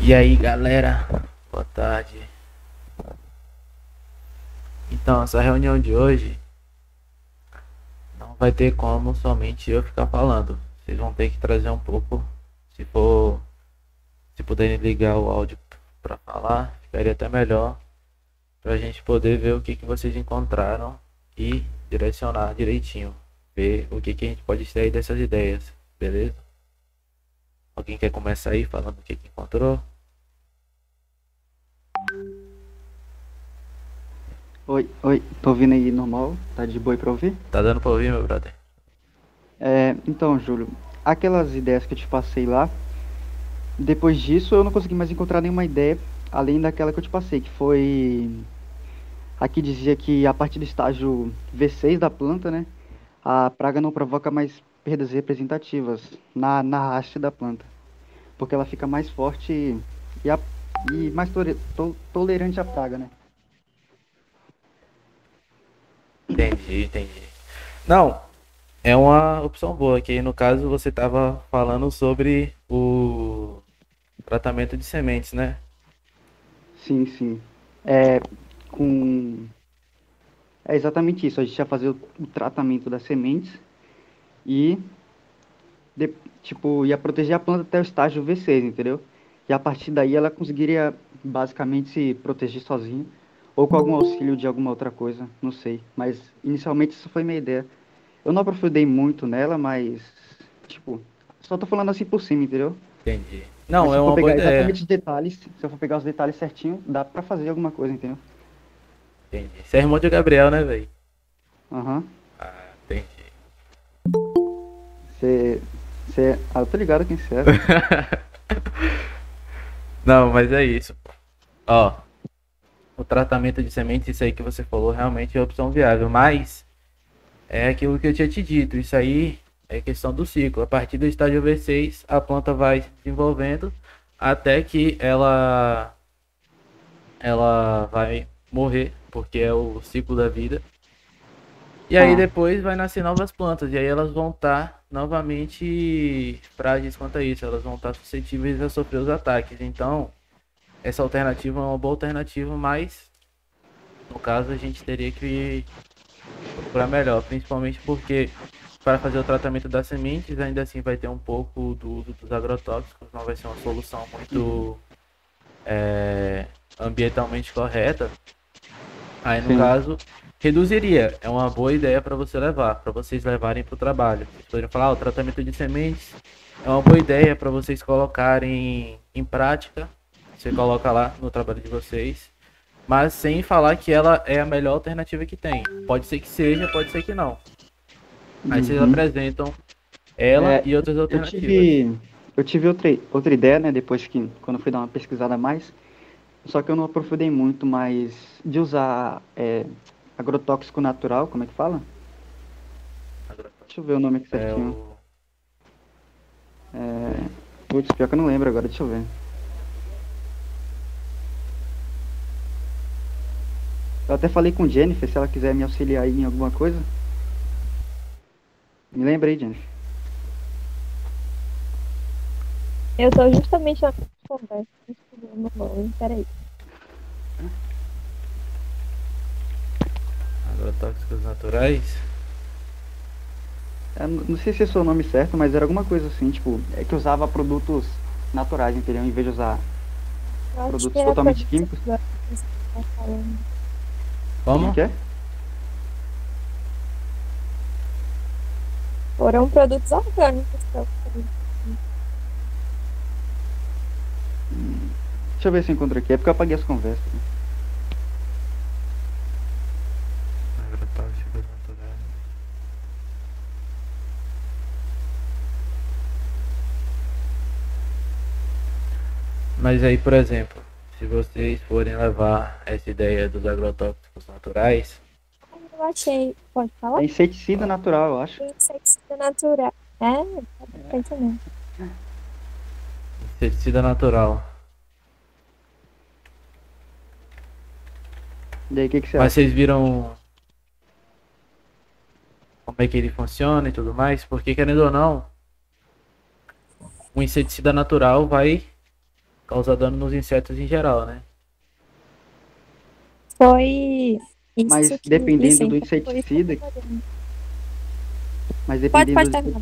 E aí, galera, boa tarde. Então, essa reunião de hoje não vai ter como somente eu ficar falando. Vocês vão ter que trazer um pouco, se for, se puderem ligar o áudio para falar, ficaria até melhor para a gente poder ver o que que vocês encontraram e direcionar direitinho, ver o que que a gente pode extrair dessas ideias, beleza? Alguém quer começar aí falando o que que encontrou? Oi, oi, tô ouvindo aí normal? Tá de boa aí pra ouvir? Tá dando para ouvir, meu brother? Então, Júlio, aquelas ideias que eu te passei lá, depois disso eu não consegui mais encontrar nenhuma ideia além daquela que eu te passei, que foi. Aqui dizia que a partir do estágio V6 da planta, né, a praga não provoca mais perdas representativas na haste da planta, porque ela fica mais forte e, e mais tolerante à praga, né? Entendi, entendi. Não, é uma opção boa, que aí no caso você estava falando sobre o tratamento de sementes, né? Sim, sim. É, com É exatamente isso. A gente ia fazer o tratamento das sementes e, de- tipo, ia proteger a planta até o estágio V6, entendeu? E a partir daí ela conseguiria basicamente se proteger sozinha ou com algum auxílio de alguma outra coisa, não sei. Mas inicialmente isso foi minha ideia. Eu não aprofundei muito nela, mas, tipo, só tô falando assim por cima, entendeu? Entendi. Mas Não, se é eu for uma boa pegar ideia. exatamente os detalhes, se eu for pegar os detalhes certinho, dá pra fazer alguma coisa, entendeu? Entendi. Você é irmão de Gabriel, né, velho? Aham. Ah, entendi. Você. Eu tô ligado quem você é, velho. Não, mas é isso. Ó, o tratamento de sementes, isso aí que você falou, realmente é opção viável, mas é aquilo que eu tinha te dito, isso aí é questão do ciclo. A partir do estágio V6, a planta vai se desenvolvendo até que ela vai morrer, porque é o ciclo da vida. E aí Ah, depois vai nascer novas plantas, e aí elas vão estar novamente frágeis quanto a isso, elas vão estar suscetíveis a sofrer os ataques. Então, essa alternativa é uma boa alternativa, mas no caso a gente teria que procurar melhor, principalmente porque para fazer o tratamento das sementes, ainda assim vai ter um pouco do uso dos agrotóxicos, não vai ser uma solução uhum. muito ambientalmente correta. Aí, no Sim. caso, reduziria. É uma boa ideia para você levar, para vocês levarem para o trabalho. Vocês poderiam falar, o tratamento de sementes é uma boa ideia para vocês colocarem em prática. Você coloca lá no trabalho de vocês, mas sem falar que ela é a melhor alternativa que tem. Pode ser que seja, pode ser que não. Aí vocês Uhum. apresentam ela É, e outras eu alternativas. tive, eu tive outra ideia, né, depois que, quando eu fui dar uma pesquisada a mais, só que eu não aprofundei muito, mas de usar agrotóxico natural, como é que fala? Deixa eu ver o nome aqui É certinho. o. Putz, pior que eu não lembro agora, deixa eu ver. Eu até falei com Jennifer, se ela quiser me auxiliar aí em alguma coisa. Me lembra aí, Jennifer. Eu tô justamente na conversa. Peraí. Agrotóxicos naturais. Não sei se esse é o nome certo, mas era alguma coisa assim, tipo, é que usava produtos naturais, entendeu? Em vez de usar Eu acho que produtos era totalmente produtos químicos. orgânicos que você tá falando. Como é Como? que é? Foram produtos orgânicos que eu falei. Deixa eu ver se eu encontro aqui. É porque eu apaguei as conversas, né? Agrotóxicos naturais. Mas aí, por exemplo, se vocês forem levar essa ideia dos agrotóxicos naturais, Eu achei. Pode É falar? inseticida natural, eu acho. Inseticida natural. É, tá entendendo. inseticida natural. E aí, o que que você Mas acha? vocês viram como é que ele funciona e tudo mais? Porque querendo ou não, o inseticida natural vai causa dano nos insetos em geral, né? Foi isso Mas que dependendo do licença, foi isso que eu inseticida, tava olhando. mas Pode terminar.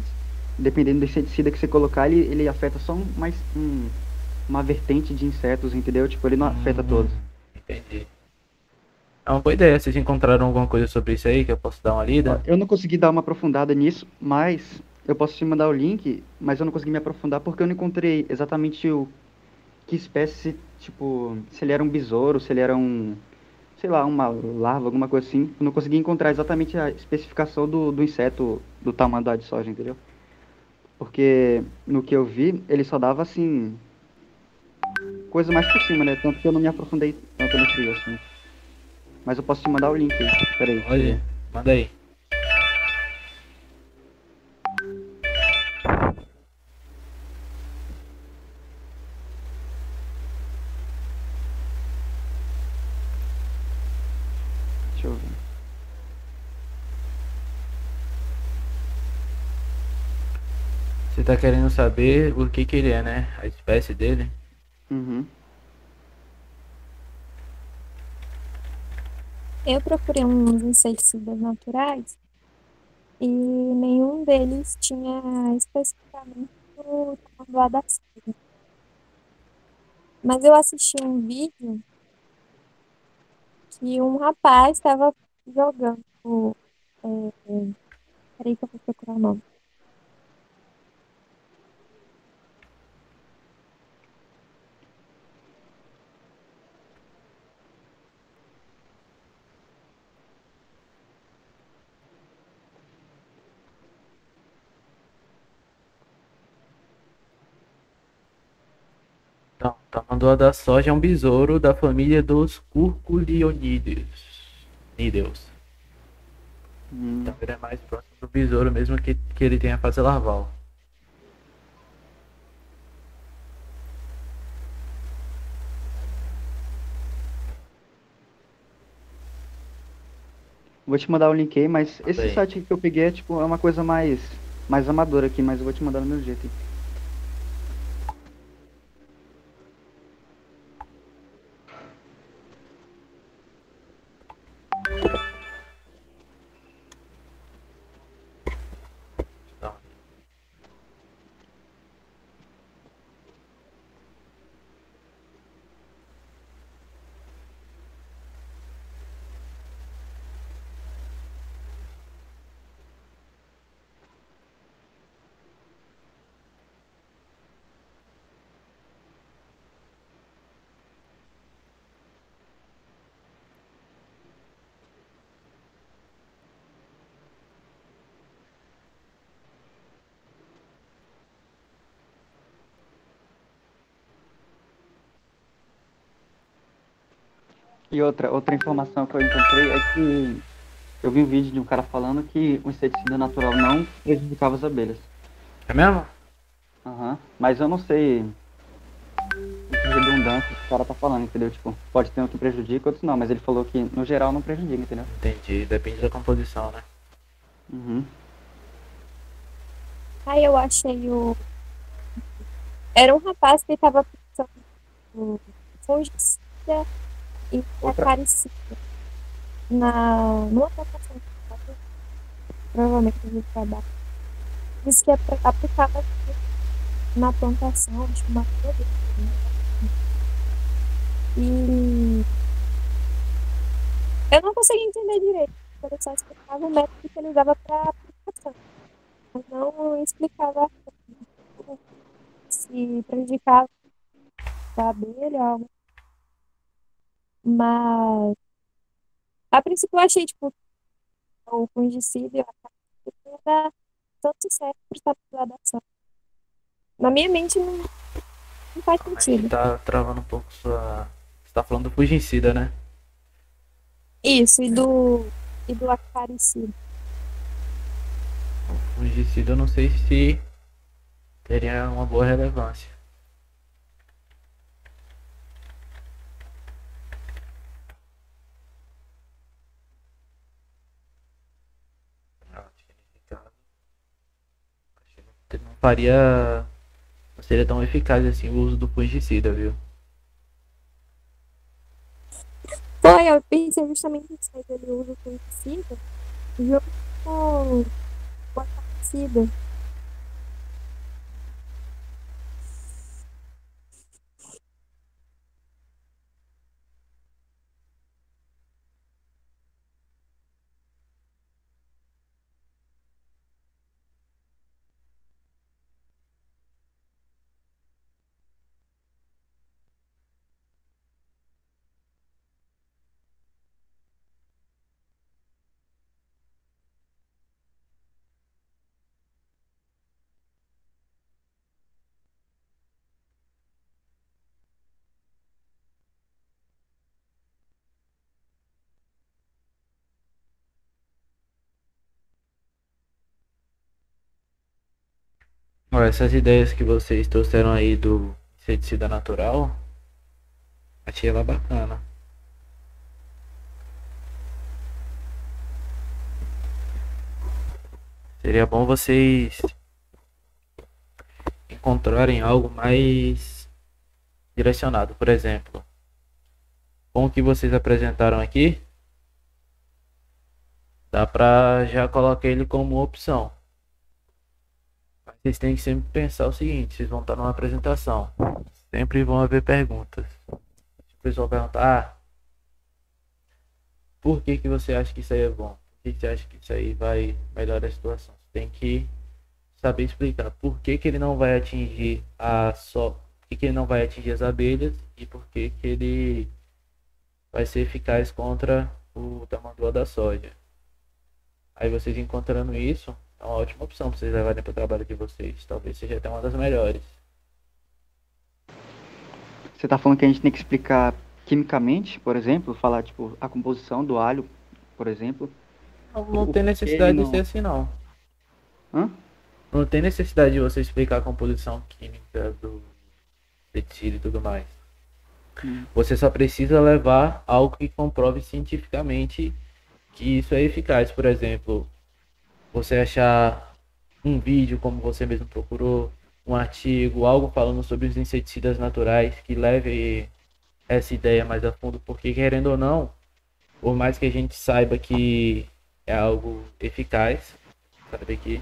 dependendo do inseticida que você colocar, ele afeta só uma vertente de insetos, entendeu? Tipo, ele não afeta todos. Entendi. É uma boa ideia. Vocês encontraram alguma coisa sobre isso aí que eu posso dar uma Ó, lida? eu não consegui dar uma aprofundada nisso, mas eu posso te mandar o link, mas eu não consegui me aprofundar porque eu não encontrei exatamente o que espécie, tipo, se ele era um besouro, se ele era um, sei lá, uma larva, alguma coisa assim. Eu não consegui encontrar exatamente a especificação do inseto, do tamanho da de soja, entendeu? Porque no que eu vi, ele só dava assim, coisa mais por cima, né? Tanto que eu não me aprofundei tanto nesse assunto. Mas eu posso te mandar o link aí. Pera aí, deixa eu Pode? ver. Manda aí. Deixa eu ver. Você tá querendo saber o que ele é, né? A espécie dele? Uhum. Eu procurei uns inseticidas naturais e nenhum deles tinha especificamente o tamanho da seda. Mas eu assisti um vídeo que um rapaz estava jogando. Peraí que eu vou procurar o nome. Então, o tamanduá da soja é um besouro da família dos curculionídeos. Nídeos. Então Hum. ele é mais próximo do besouro mesmo que ele tem a fase larval. Vou te mandar o link aí, mas Manda esse aí. site que eu peguei é tipo, é uma coisa mais amadora aqui, mas eu vou te mandar do meu jeito aí. Então, E outra informação que eu encontrei é que eu vi um vídeo de um cara falando que o inseticida natural não prejudicava as abelhas. é mesmo? Aham. Mas eu não sei em que redundância esse cara tá falando, entendeu? Tipo, pode ter um que prejudica, outros não, mas ele falou que no geral não prejudica, entendeu? Entendi. Depende da composição, né? Uhum. Aí eu achei o. Era um rapaz que estava pensando fungicida e Outra, acaricida numa plantação de tomate, provavelmente no trabalho. Disse que aplicava na plantação, acho que uma vez, né? E eu não consegui entender direito. Ele só explicava o método que ele usava para aplicação, mas não explicava se prejudicava a abelha, algo. Mas a princípio eu achei, tipo, o fungicida e a acaricida ia dar tanto certo para estabilização. Na minha mente não faz Calma aí que sentido. tá travando um pouco sua. Você tá falando do fungicida, né? Isso, e do acaricida. O fungicida eu não sei se teria uma boa relevância. Acho que nesse caso, acho que não faria. não seria tão eficaz assim o uso do fungicida, viu? Foi, eu pensei justamente nisso, aí, que ele usa o fungicida junto com a inseticida. Ó, essas ideias que vocês trouxeram aí do inseticida natural, achei ela bacana. Seria bom vocês encontrarem algo mais direcionado. Por exemplo, com o que vocês apresentaram aqui, dá pra já colocar ele como opção. Mas vocês têm que sempre pensar o seguinte, vocês vão estar numa apresentação. Sempre vão haver perguntas. Se o pessoal perguntar, por que que você acha que isso aí é bom? Por que que você acha que isso aí vai melhorar a situação? Você tem que saber explicar por que que ele não vai atingir por que que ele não vai atingir as abelhas e por que que ele vai ser eficaz contra o tamanduá da soja. Aí vocês encontrando isso, é uma ótima opção para vocês levarem para o trabalho de vocês. Talvez seja até uma das melhores. Você tá falando que a gente tem que explicar quimicamente, por exemplo, falar, tipo, a composição do alho, por exemplo. Não O tem porquê ele necessidade de não... ser assim, não. Hã? Não tem necessidade de você explicar a composição química do inseticida e tudo mais. Hum. Você só precisa levar algo que comprove cientificamente que isso é eficaz. Por exemplo, você achar um vídeo como você mesmo procurou, um artigo, algo falando sobre os inseticidas naturais que leve essa ideia mais a fundo, porque querendo ou não, por mais que a gente saiba que é algo eficaz, sabe que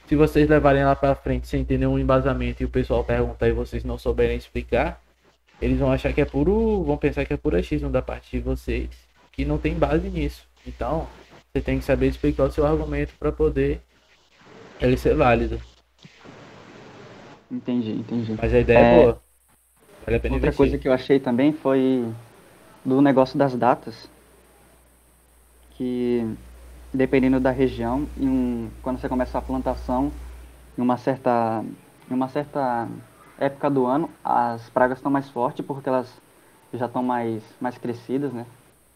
se vocês levarem lá para frente sem ter nenhum embasamento e o pessoal perguntar e vocês não souberem explicar, eles vão achar que é puro, vão pensar que é puro achismo da parte de vocês, que não tem base nisso. Então, você tem que saber explicar o seu argumento para poder ele ser válido. Entendi. Mas a ideia é boa. Vale a pena Outra investir. coisa que eu achei também foi do negócio das datas, que dependendo da região, quando você começa a plantação, em uma certa época do ano, as pragas estão mais fortes porque elas já estão mais crescidas, né?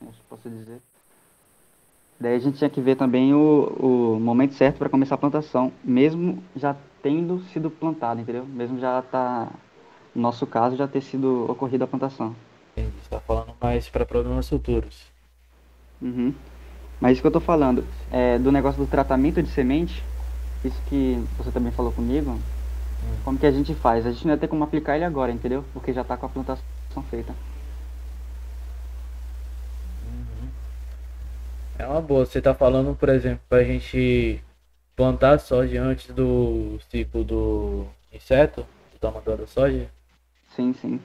Acho que posso dizer. Daí a gente tinha que ver também o momento certo para começar a plantação, mesmo já tendo sido plantado, entendeu? Mesmo já tá, no nosso caso, já ter sido ocorrida a plantação. Entendi. Você tá falando mais para problemas futuros. Uhum. Mas isso que eu tô falando, do negócio do tratamento de semente, isso que você também falou comigo, como que a gente faz? A gente não ia ter como aplicar ele agora, entendeu? Porque já tá com a plantação feita. É uma boa. Você tá falando, por exemplo, pra gente plantar soja antes do ciclo do inseto, do tamanduá da soja. Sim, sim.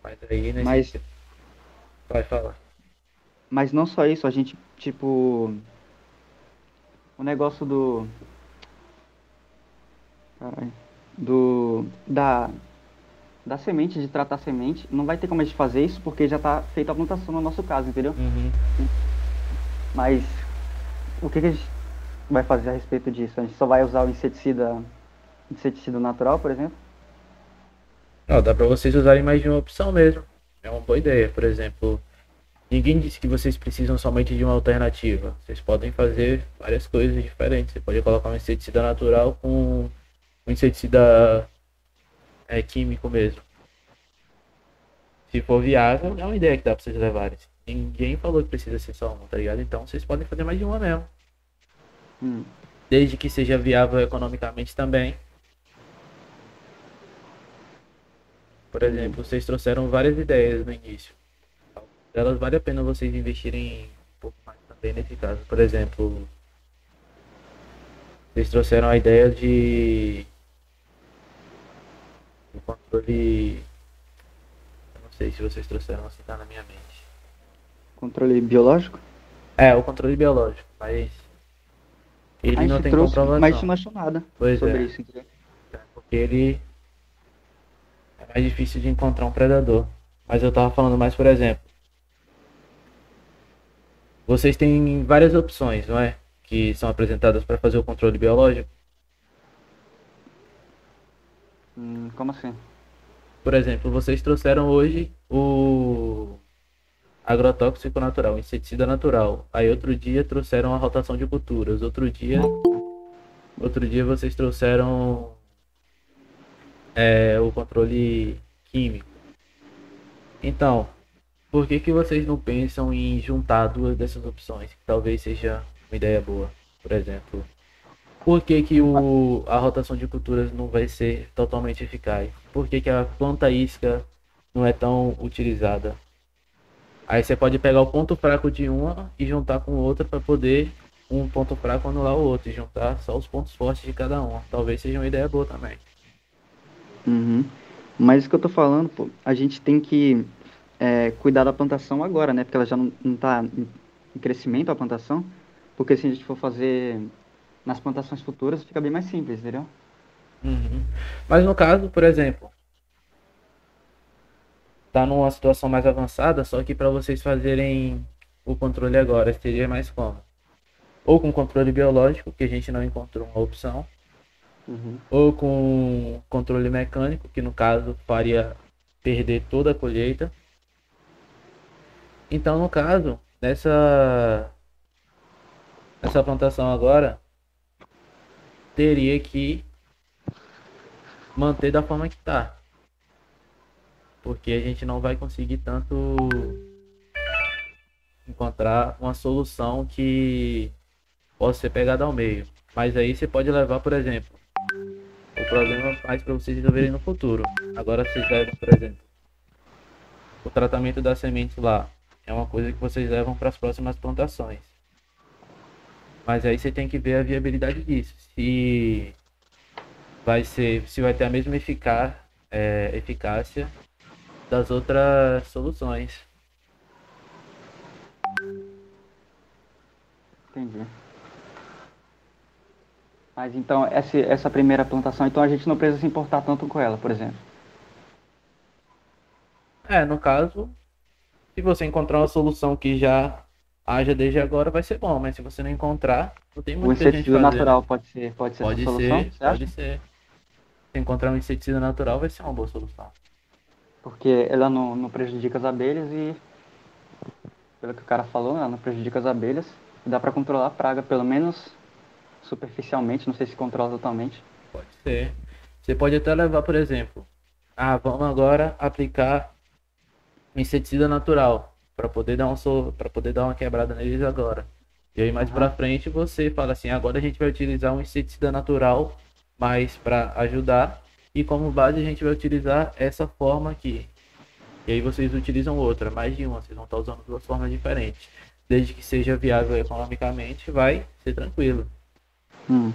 Mas aí Mas, nesse. Vai falar. mas não só isso, a gente, tipo, o negócio caralho, da semente, de tratar a semente, não vai ter como a gente fazer isso porque já tá feita a plantação no nosso caso, entendeu? Uhum. Mas o que a gente vai fazer a respeito disso? A gente só vai usar o inseticida natural, por exemplo? Não, dá pra vocês usarem mais de uma opção mesmo. É uma boa ideia. Por exemplo, ninguém disse que vocês precisam somente de uma alternativa. Vocês podem fazer várias coisas diferentes. Você pode colocar um inseticida natural com um inseticida químico mesmo. Se for viável, é uma ideia que dá pra vocês levarem. Ninguém falou que precisa ser só uma, tá ligado? Então vocês podem fazer mais de uma mesmo. Hum. Desde que seja viável economicamente também. Por exemplo, vocês trouxeram várias ideias no início. Elas vale a pena vocês investirem um pouco mais também nesse caso. Por exemplo, vocês trouxeram a ideia de o controle. Eu não sei se vocês trouxeram assim, tá na minha mente. Controle biológico? É, o controle biológico, mas A ele não gente tem trouxe, mas a gente comprovação. não achou nada Pois sobre é, isso, entendeu? porque ele é mais difícil de encontrar um predador. Mas eu tava falando mais, por exemplo, vocês têm várias opções, não é? Que são apresentadas para fazer o controle biológico. Como assim? Por exemplo, vocês trouxeram hoje o agrotóxico natural, o inseticida natural. Aí outro dia trouxeram a rotação de culturas. Outro dia vocês trouxeram o controle químico. Então, por que que vocês não pensam em juntar duas dessas opções? Que talvez seja uma ideia boa. Por exemplo, por que que a rotação de culturas não vai ser totalmente eficaz? Por que que a planta isca não é tão utilizada? Aí você pode pegar o ponto fraco de uma e juntar com outra para poder um ponto fraco anular o outro e juntar só os pontos fortes de cada um. Talvez seja uma ideia boa também. Uhum. Mas isso que eu tô falando, pô, a gente tem que cuidar da plantação agora, né? Porque ela já não tá em crescimento a plantação. Porque se a gente for fazer nas plantações futuras, fica bem mais simples, entendeu? Uhum. Mas no caso, por exemplo, tá numa situação mais avançada, só que para vocês fazerem o controle agora seria mais como? Ou com controle biológico, que a gente não encontrou uma opção, Uhum. ou com controle mecânico, que no caso faria perder toda a colheita. Então, no caso, nessa plantação agora, teria que manter da forma que tá, porque a gente não vai conseguir tanto encontrar uma solução que possa ser pegada ao meio. Mas aí você pode levar, por exemplo, o problema mais para vocês resolverem no futuro. Agora vocês levam, por exemplo, o tratamento da semente lá. É uma coisa que vocês levam para as próximas plantações. Mas aí você tem que ver a viabilidade disso. Se vai ter a mesma eficácia das outras soluções. Entendi. Mas então, essa primeira plantação, então a gente não precisa se importar tanto com ela, por exemplo. No caso, se você encontrar uma solução que já haja desde agora, vai ser bom. Mas se você não encontrar, não tem O muito o que a gente inseticida fazer, né? natural pode ser essa solução, você Pode acha? ser. Se encontrar um inseticida natural, vai ser uma boa solução. Porque ela não prejudica as abelhas e, pelo que o cara falou, ela não prejudica as abelhas. E dá pra controlar a praga, pelo menos superficialmente, não sei se controla totalmente. Pode ser. Você pode até levar, por exemplo, vamos agora aplicar um inseticida natural para poder dar uma quebrada neles agora. E aí mais Aham. pra frente você fala assim, agora a gente vai utilizar um inseticida natural mais para ajudar e como base a gente vai utilizar essa forma aqui. E aí vocês utilizam outra, mais de uma, vocês vão estar usando duas formas diferentes. Desde que seja viável economicamente, vai ser tranquilo. Hum.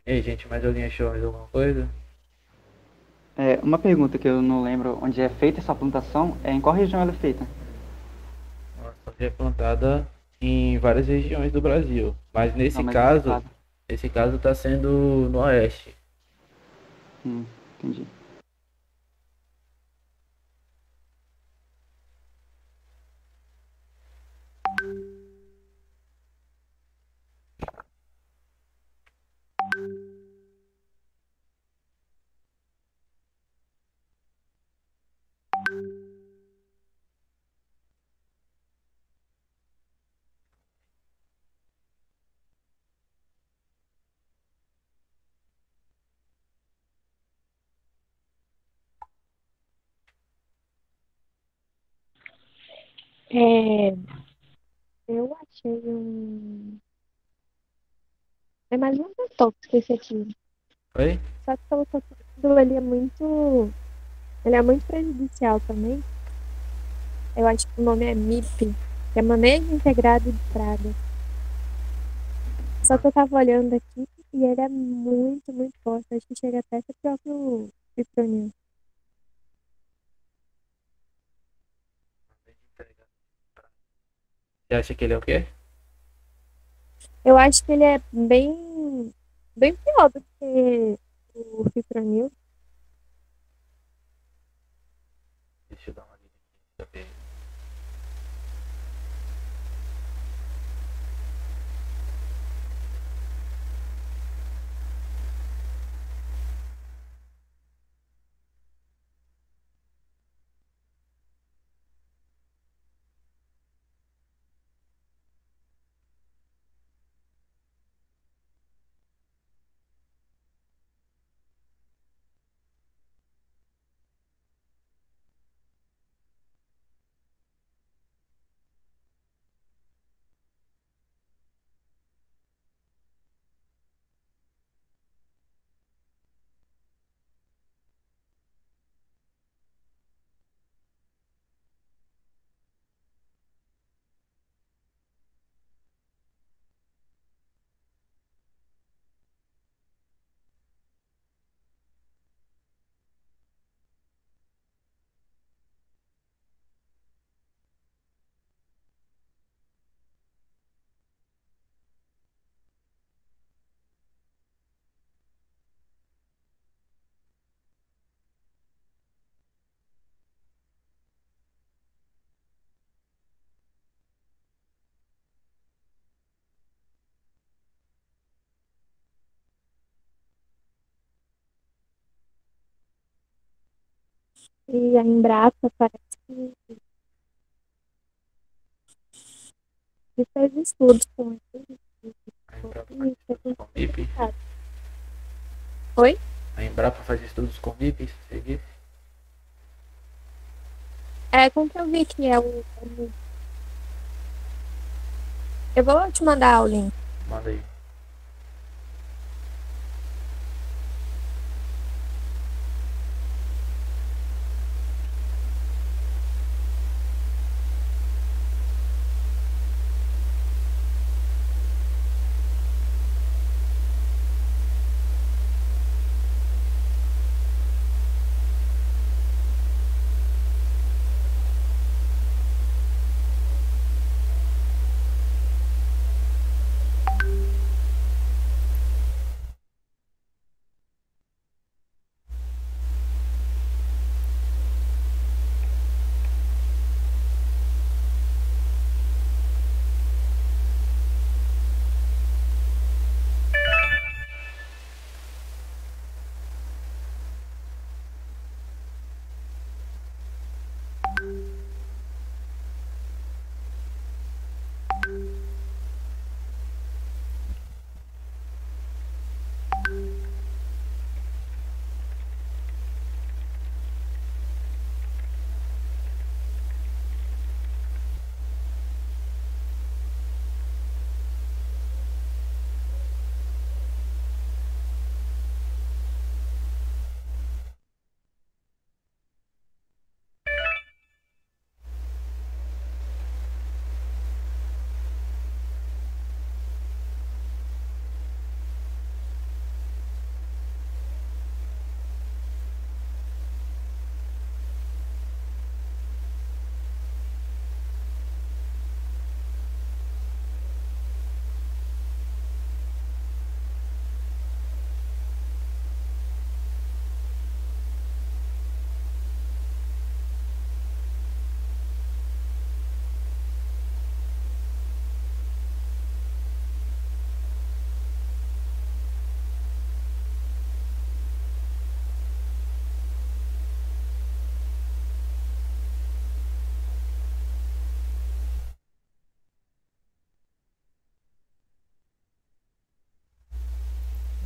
E aí, gente, mais alguém achou mais alguma coisa? Uma pergunta que eu não lembro onde é feita essa plantação, em qual região ela é feita? Nossa, já é plantada em várias regiões do Brasil. Mas Não, mas nesse caso. esse caso está sendo no oeste. Entendi. É, eu achei um. É mais um detox que esse aqui. Oi? Só que pelo que eu tô vendo, ele é muito prejudicial também. Eu acho que o nome é MIP, que é Manejo Integrado de Pragas. Só que eu tava olhando aqui e ele é muito, muito forte. Acho que chega até a ser pior que o Fipronil. Você acha que ele é o quê? Eu acho que ele é bem pior do que o Fipronil. Deixa eu dar uma olhada aqui. Deixa eu ver. E a Embrapa parece que fez estudos com ele. A Embrapa faz E foi estudos com MIP. complicado. Oi? A Embrapa faz estudos com MIP, você disse? É com que eu vi que é Eu vou te mandar o link. Manda aí.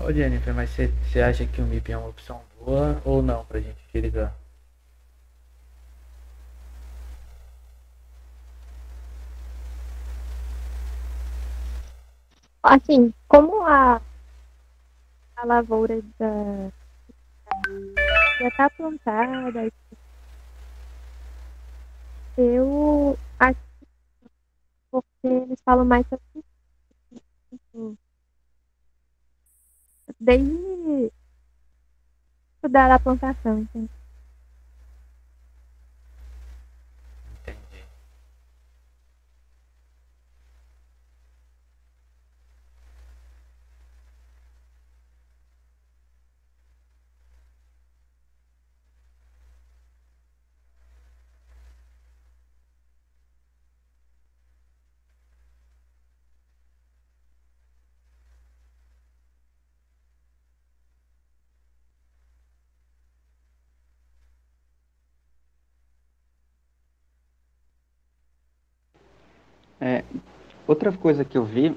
Ô Jennifer, mas você acha que o MIP é uma opção boa ou não pra gente utilizar? Assim, como a lavoura já tá plantada, eu acho que eles falam mais sobre isso desde estudar a plantação, entende? Entendi. Outra coisa que eu vi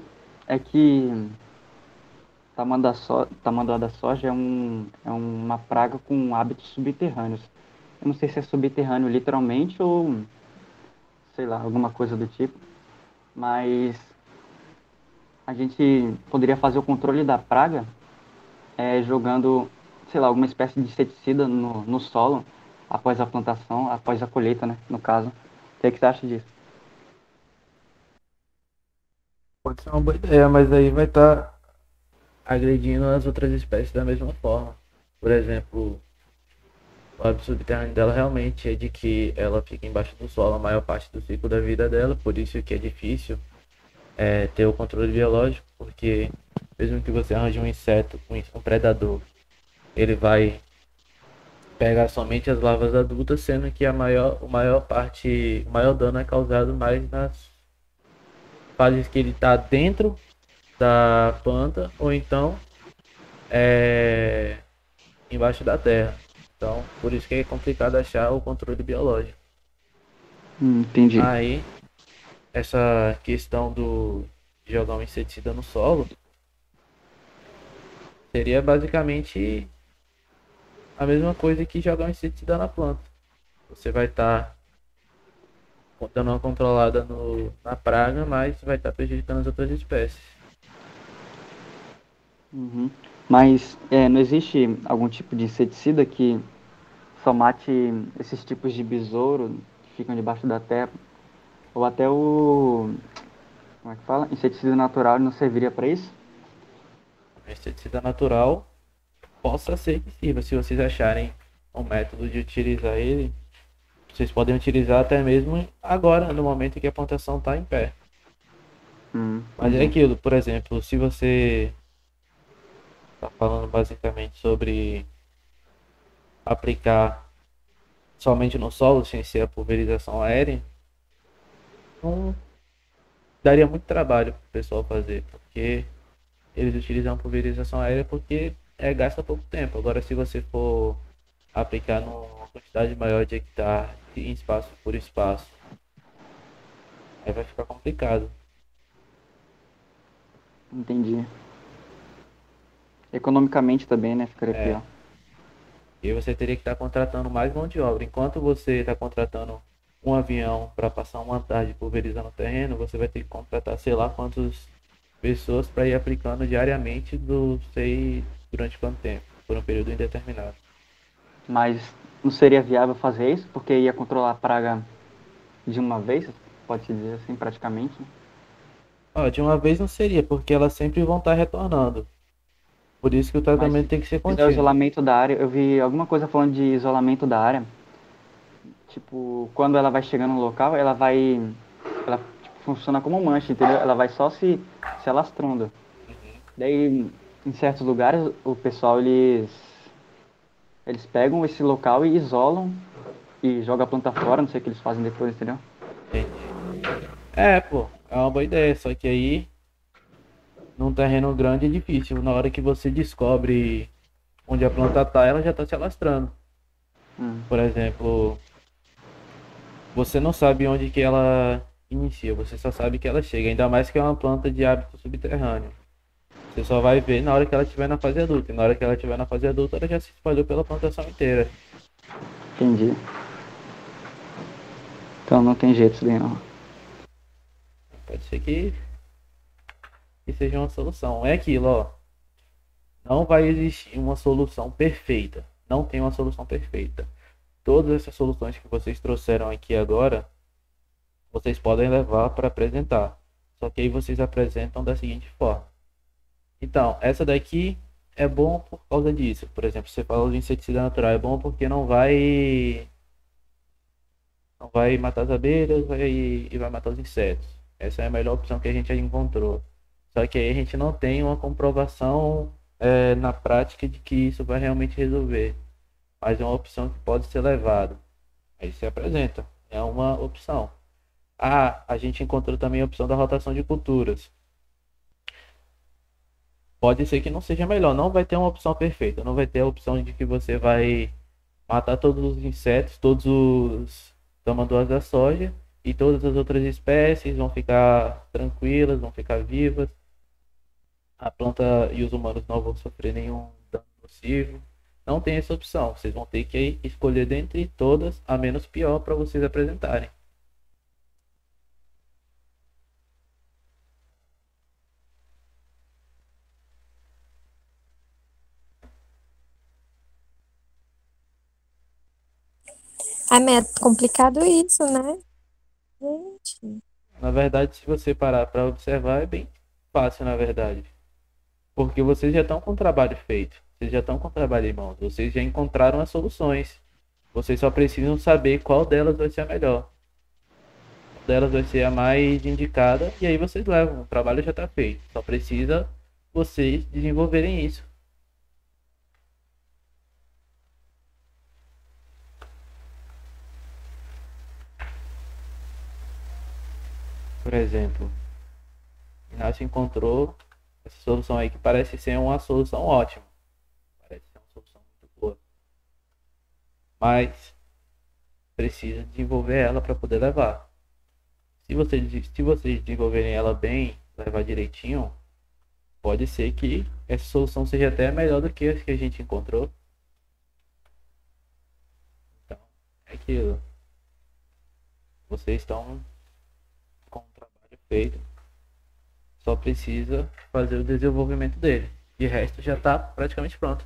é que tamanduá da soja é uma praga com hábitos subterrâneos. Eu não sei se é subterrâneo literalmente ou, sei lá, alguma coisa do tipo, mas a gente poderia fazer o controle da praga jogando, sei lá, alguma espécie de inseticida no solo após a plantação, após a colheita, né, no caso. O que é que você acha disso? Pode ser uma boa ideia, mas aí vai estar agredindo as outras espécies da mesma forma. Por exemplo, o hábito subterrâneo dela realmente é de que ela fica embaixo do solo a maior parte do ciclo da vida dela, por isso que é difícil ter o controle biológico, porque mesmo que você arranje um inseto, um predador, ele vai pegar somente as larvas adultas, sendo que o maior dano é causado mais nas fases que ele está dentro da planta ou então é, embaixo da terra. Então, por isso que é complicado achar o controle biológico. Entendi. Aí, essa questão de jogar um inseticida no solo seria basicamente a mesma coisa que jogar um inseticida na planta. Você vai estar dando uma controlada na praga, mas vai estar prejudicando as outras espécies. Uhum. Mas não existe algum tipo de inseticida que só mate esses tipos de besouro que ficam debaixo da terra? Ou até o, como é que fala? Inseticida natural não serviria para isso? O inseticida natural possa ser que sirva, se vocês acharem um método de utilizar ele. Vocês podem utilizar até mesmo agora, no momento em que a plantação está em pé. Mas é Entendi. aquilo, por exemplo, se você está falando basicamente sobre aplicar somente no solo, sem ser a pulverização aérea, não daria muito trabalho para o pessoal fazer, porque eles utilizam a pulverização aérea porque gasta pouco tempo. Agora, se você for aplicar numa quantidade maior de hectare, em espaço por espaço, aí vai ficar complicado. Entendi. Economicamente também, né? Ficaria É, pior. e aí você teria que estar contratando mais mão de obra. Enquanto você está contratando um avião para passar uma tarde pulverizando o terreno, você vai ter que contratar sei lá quantas pessoas para ir aplicando diariamente do sei durante quanto tempo, por um período indeterminado. Mas não seria viável fazer isso, porque ia controlar a praga de uma vez, pode-se dizer assim, praticamente. Ó, de uma vez não seria, porque elas sempre vão estar retornando. Por isso que o Mas tratamento se tem que ser fizer o contínuo. isolamento da área, eu vi alguma coisa falando de isolamento da área. Tipo, quando ela vai chegando no local, ela tipo, funciona como mancha, entendeu? Ela vai só se alastrando. Uhum. Daí, em certos lugares, o pessoal, eles pegam esse local e isolam e jogam a planta fora, não sei o que eles fazem depois, entendeu? Entendi. É, pô, é uma boa ideia, só que aí num terreno grande é difícil. Na hora que você descobre onde a planta tá, ela já tá se alastrando. Hum, Por exemplo, você não sabe onde que ela inicia, você só sabe que ela chega, ainda mais que é uma planta de hábito subterrâneo. Você só vai ver na hora que ela estiver na fase adulta, e na hora que ela estiver na fase adulta, ela já se espalhou pela plantação inteira. entendi. Então não tem jeito isso daí não. Pode ser que que seja uma solução. É aquilo, ó. Não vai existir uma solução perfeita. Não tem uma solução perfeita. Todas essas soluções que vocês trouxeram aqui agora, vocês podem levar para apresentar. Só que aí vocês apresentam da seguinte forma. Então, essa daqui é bom por causa disso. Por exemplo, você falou de inseticida natural, é bom porque não vai matar as abelhas e vai matar os insetos. Essa é a melhor opção que a gente encontrou. Só que aí a gente não tem uma comprovação na prática de que isso vai realmente resolver. Mas é uma opção que pode ser levada. Aí se apresenta. É uma opção. Ah, a gente encontrou também a opção da rotação de culturas. Pode ser que não seja melhor, não vai ter uma opção perfeita, não vai ter a opção de que você vai matar todos os insetos, todos os tamanduás da soja e todas as outras espécies vão ficar tranquilas, vão ficar vivas. A planta e os humanos não vão sofrer nenhum dano nocivo. Não tem essa opção, vocês vão ter que escolher dentre todas a menos pior para vocês apresentarem. Ah, mas é complicado isso, né? Gente. Na verdade, se você parar para observar, é bem fácil, na verdade. Porque vocês já estão com o trabalho feito. Vocês já estão com o trabalho em mãos. Vocês já encontraram as soluções. Vocês só precisam saber qual delas vai ser a melhor. Qual delas vai ser a mais indicada. E aí vocês levam. O trabalho já está feito. Só precisa vocês desenvolverem isso. Por exemplo, Inácio encontrou essa solução aí que parece ser uma solução ótima. Parece ser uma solução muito boa. Mas precisa desenvolver ela para poder levar. Se vocês desenvolverem ela bem, levar direitinho, pode ser que essa solução seja até melhor do que as que a gente encontrou. Então, é aquilo. Vocês estão com o trabalho feito. Só precisa fazer o desenvolvimento dele. De resto já está praticamente pronto.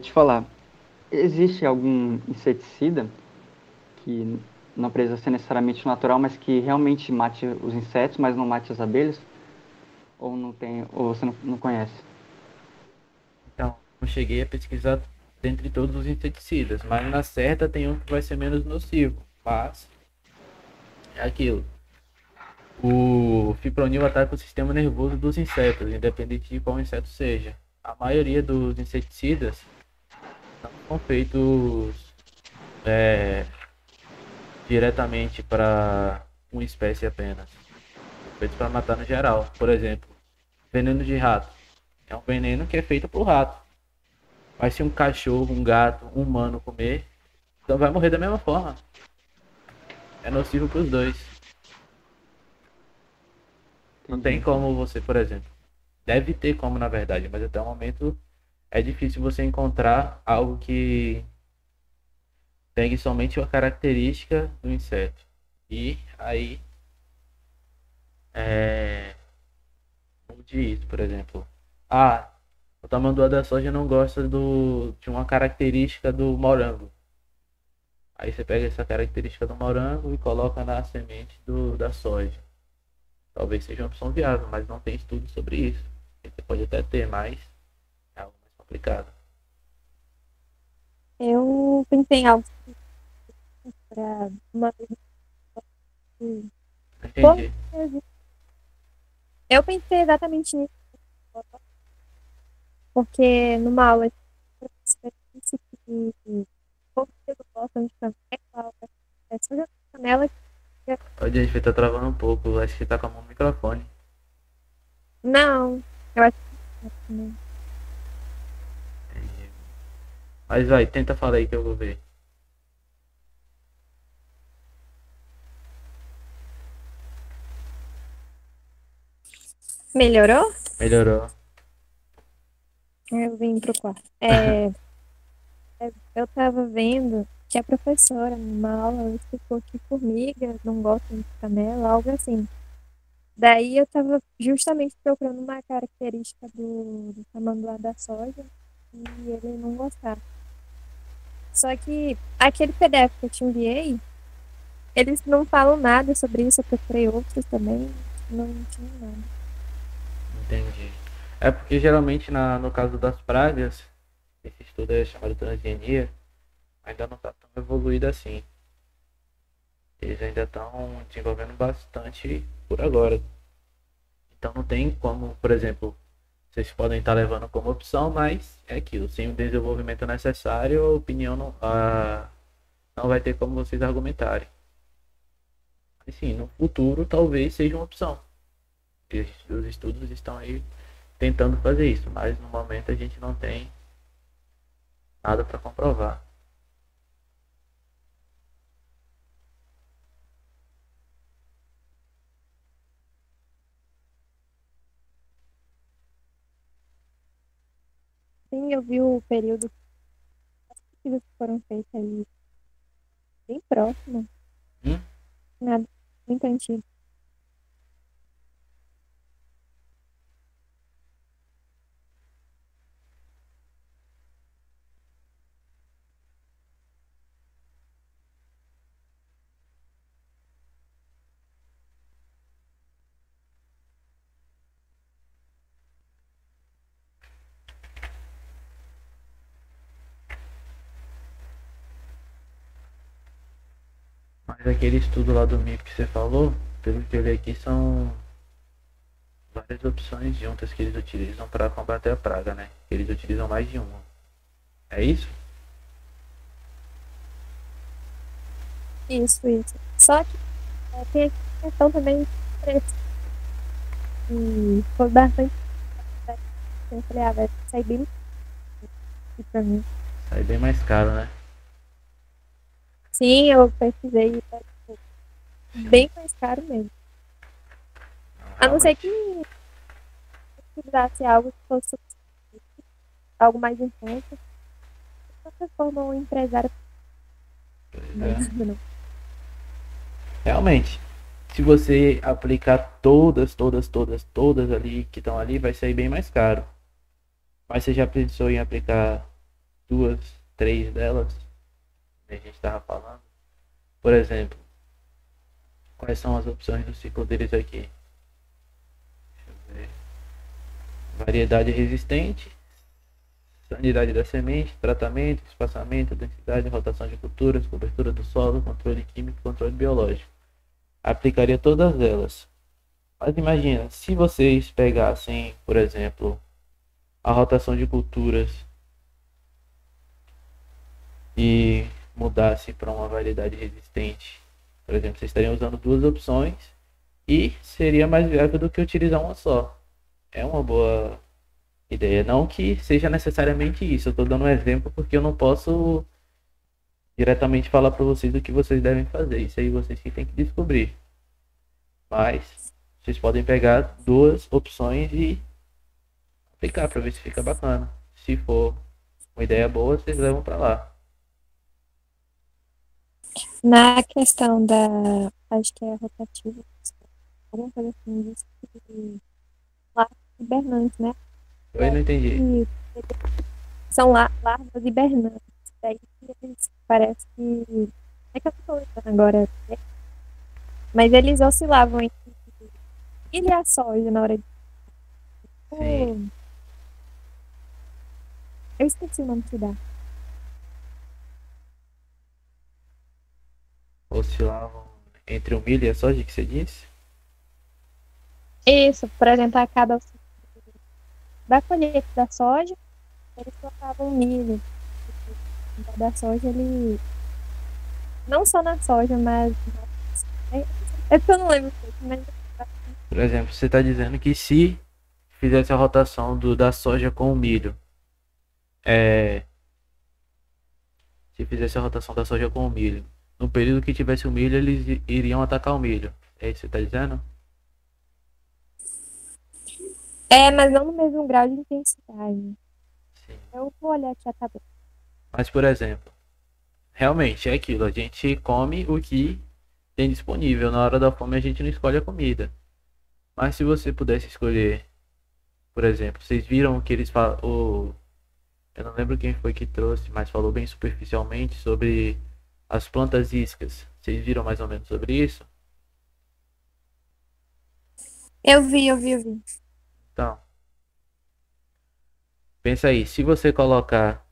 Te falar, existe algum inseticida que não precisa ser necessariamente natural, mas que realmente mate os insetos, mas não mate as abelhas? Ou não tem, ou você não conhece? Então, eu cheguei a pesquisar dentre todos os inseticidas, mas na certa tem um que vai ser menos nocivo. Mas é aquilo. O fipronil ataca o sistema nervoso dos insetos, independente de qual inseto seja. A maioria dos inseticidas não são feitos diretamente para uma espécie apenas. São feitos para matar no geral. Por exemplo, veneno de rato. É um veneno que é feito para o rato. Mas se um cachorro, um gato, um humano comer, então vai morrer da mesma forma. É nocivo para os dois. Não tem como você, por exemplo. Deve ter como, na verdade, mas até o momento é difícil você encontrar algo que pegue somente uma característica do inseto. E aí mude isso, por exemplo. Ah, o tamanduá da soja não gosta de uma característica do morango. Aí você pega essa característica do morango e coloca na semente da soja. Talvez seja uma opção viável, mas não tem estudo sobre isso. Você pode até ter, mas é algo mais complicado. Eu pensei em algo para uma Entendi. Eu pensei exatamente nisso, porque numa aula de disse que pouco que gostam de canela, soja de canela. A gente tá travando um pouco, acho que tá com a mão no microfone. Não, eu acho que não. Entendi. Mas vai, tenta falar aí que eu vou ver. Melhorou? Melhorou. Eu vim pro quarto. Eu tava vendo que a professora, numa aula, ela explicou que formiga não gostam de canela, algo assim. Daí eu tava justamente procurando uma característica do tamanduá da soja e ele não gostava. Só que aquele PDF que eu te enviei, eles não falam nada sobre isso, eu procurei outros também, não tinha nada. Entendi. É porque geralmente no caso das pragas, esse estudo é chamado transgenia, ainda não está tão evoluído assim. Eles ainda estão desenvolvendo bastante por agora. Então não tem como, por exemplo, vocês podem estar levando como opção, mas é aquilo, sem o desenvolvimento necessário, a opinião não vai ter como vocês argumentarem. Mas sim, no futuro talvez seja uma opção. Os estudos estão aí tentando fazer isso, mas no momento a gente não tem nada para comprovar. Sim, eu vi o período que pesquisas foram feitas aí bem próximo, Hum? nada muito antigo. Mas aquele estudo lá do MIP que você falou, pelo que eu li aqui, são várias opções juntas que eles utilizam para combater a praga, né? Eles utilizam mais de uma. É isso? Isso. Só que tem a questão também de preço. E foi bastante. Eu falei, vai sair bem aqui pra mim. Sai bem mais caro, né? Sim, eu pesquisei, é Sim, bem mais caro mesmo. não, A não ser que realmente. precisasse algo que fosse algo mais em conta. De qualquer forma, um empresário Pois não é. vai não. Realmente, se você aplicar todas ali que estão ali, vai sair bem mais caro. Mas você já pensou em aplicar duas, três delas? Que a gente estava falando. Por exemplo, quais são as opções do ciclo deles aqui? Deixa eu ver. Variedade resistente, sanidade da semente, tratamento, espaçamento, densidade, rotação de culturas, cobertura do solo, controle químico, controle biológico. Aplicaria todas elas. Mas imagina, se vocês pegassem, por exemplo, a rotação de culturas e mudasse para uma variedade resistente, por exemplo, vocês estariam usando duas opções e seria mais viável do que utilizar uma só. É uma boa ideia. Não que seja necessariamente isso. Eu estou dando um exemplo porque eu não posso diretamente falar para vocês o que vocês devem fazer. Isso aí vocês que têm que descobrir. Mas vocês podem pegar duas opções e aplicar para ver se fica bacana. Se for uma ideia boa, vocês levam para lá. Na questão da, acho que é rotativa, alguma coisa assim, diz que larvas hibernantes, né? E Eu não entendi. aí são larvas hibernantes. Daí eles parece que. É que eu não tô lembrando agora, né? Mas eles oscilavam entre milho e a soja na hora de. Sim, Oh, eu esqueci o nome que dá. oscilavam entre o milho e a soja que você disse? Isso, por exemplo, a cada da colheita da soja, eles plantavam milho. Da soja, ele. Não só na soja, mas. É, é porque eu não lembro muito, mas. Por exemplo, você está dizendo que se fizesse a rotação da soja com o milho, é, se fizesse a rotação da soja com o milho, no período que tivesse o milho, eles iriam atacar o milho. É isso que você está dizendo? É, mas não no mesmo grau de intensidade. Sim. Eu vou olhar aqui a tabela. Mas, por exemplo, realmente é aquilo, a gente come o que tem disponível. Na hora da fome a gente não escolhe a comida. Mas se você pudesse escolher, por exemplo, vocês viram que eles falam, eu não lembro quem foi que trouxe, mas falou bem superficialmente sobre as plantas iscas. Vocês viram mais ou menos sobre isso? Eu vi. Então, pensa aí, se você colocar,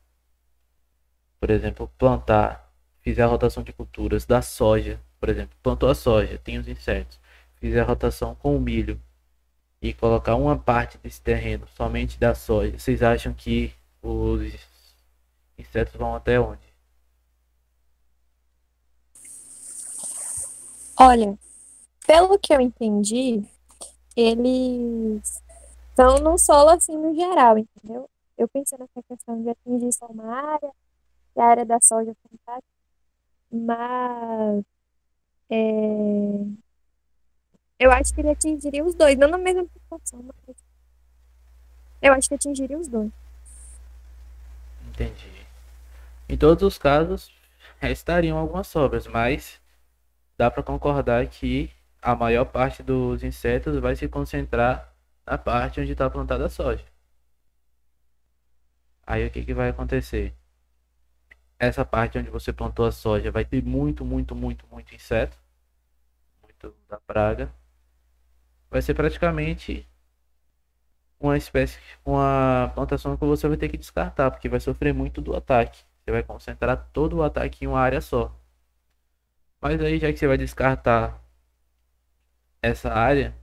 por exemplo, plantar, fizer a rotação de culturas da soja, por exemplo, plantou a soja, tem os insetos, fizer a rotação com o milho e colocar uma parte desse terreno somente da soja, vocês acham que os insetos vão até onde? Olha, pelo que eu entendi, eles estão no solo assim no geral, entendeu? Eu pensei nessa questão de atingir só uma área, e a área da soja é fantástica, mas eu acho que ele atingiria os dois, não na mesma proporção, mas eu acho que atingiria os dois. Entendi. Em todos os casos, restariam algumas sobras, mas dá para concordar que a maior parte dos insetos vai se concentrar na parte onde está plantada a soja. Aí o que que vai acontecer? Essa parte onde você plantou a soja vai ter muito inseto, muito da praga. Vai ser praticamente uma espécie, uma plantação que você vai ter que descartar, porque vai sofrer muito do ataque. Você vai concentrar todo o ataque em uma área só. Mas aí, já que você vai descartar essa área,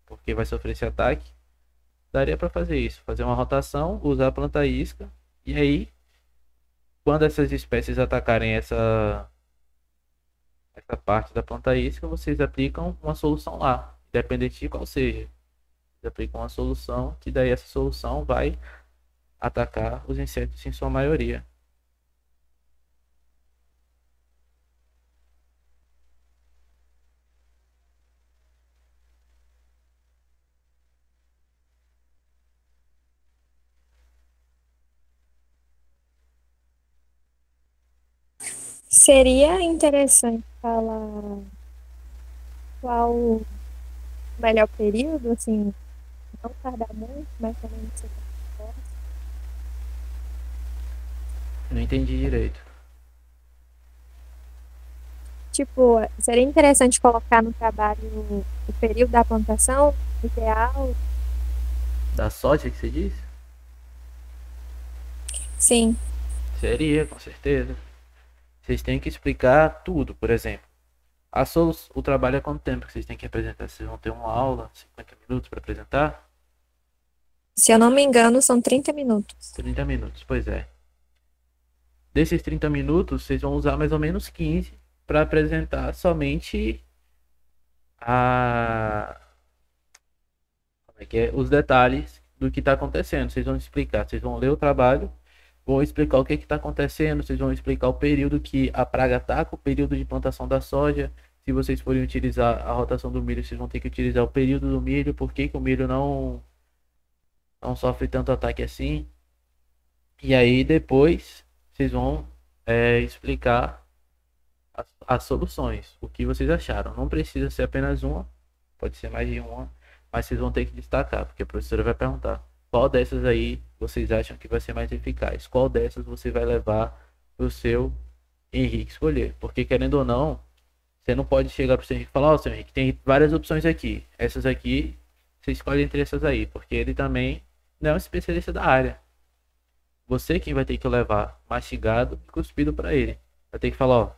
porque vai sofrer esse ataque, daria para fazer isso, fazer uma rotação, usar a planta isca, e aí, quando essas espécies atacarem essa parte da planta isca, vocês aplicam uma solução lá, independente de qual seja. Vocês aplicam uma solução, que daí essa solução vai atacar os insetos em sua maioria. Seria interessante falar qual o melhor período, assim, não tardar muito, mas também não ser tão forte. Não entendi direito. Tipo, seria interessante colocar no trabalho o período da plantação ideal. Da soja que você disse? Sim, Seria, com certeza. Vocês têm que explicar tudo, por exemplo. O trabalho é quanto tempo que vocês têm que apresentar? Vocês vão ter uma aula, 50 minutos para apresentar? se eu não me engano, são 30 minutos. 30 minutos, pois é. Desses 30 minutos, vocês vão usar mais ou menos 15 para apresentar somente a... Como é que é? Os detalhes do que está acontecendo. Vocês vão explicar, vocês vão ler o trabalho, vão explicar o que está acontecendo, vocês vão explicar o período que a praga ataca, o período de plantação da soja. Se vocês forem utilizar a rotação do milho, vocês vão ter que utilizar o período do milho, por que que o milho não sofre tanto ataque assim. E aí depois vocês vão explicar as soluções, o que vocês acharam. Não precisa ser apenas uma, pode ser mais de uma, mas vocês vão ter que destacar, porque a professora vai perguntar qual dessas aí vocês acham que vai ser mais eficaz, qual dessas você vai levar para o seu Henrique escolher, porque querendo ou não, você não pode chegar para o seu Henrique e falar, ó, seu Henrique, tem várias opções aqui, essas aqui, você escolhe entre essas aí, porque ele também não é um especialista da área. Você quem vai ter que levar mastigado e cuspido para ele. Vai ter que falar, ó,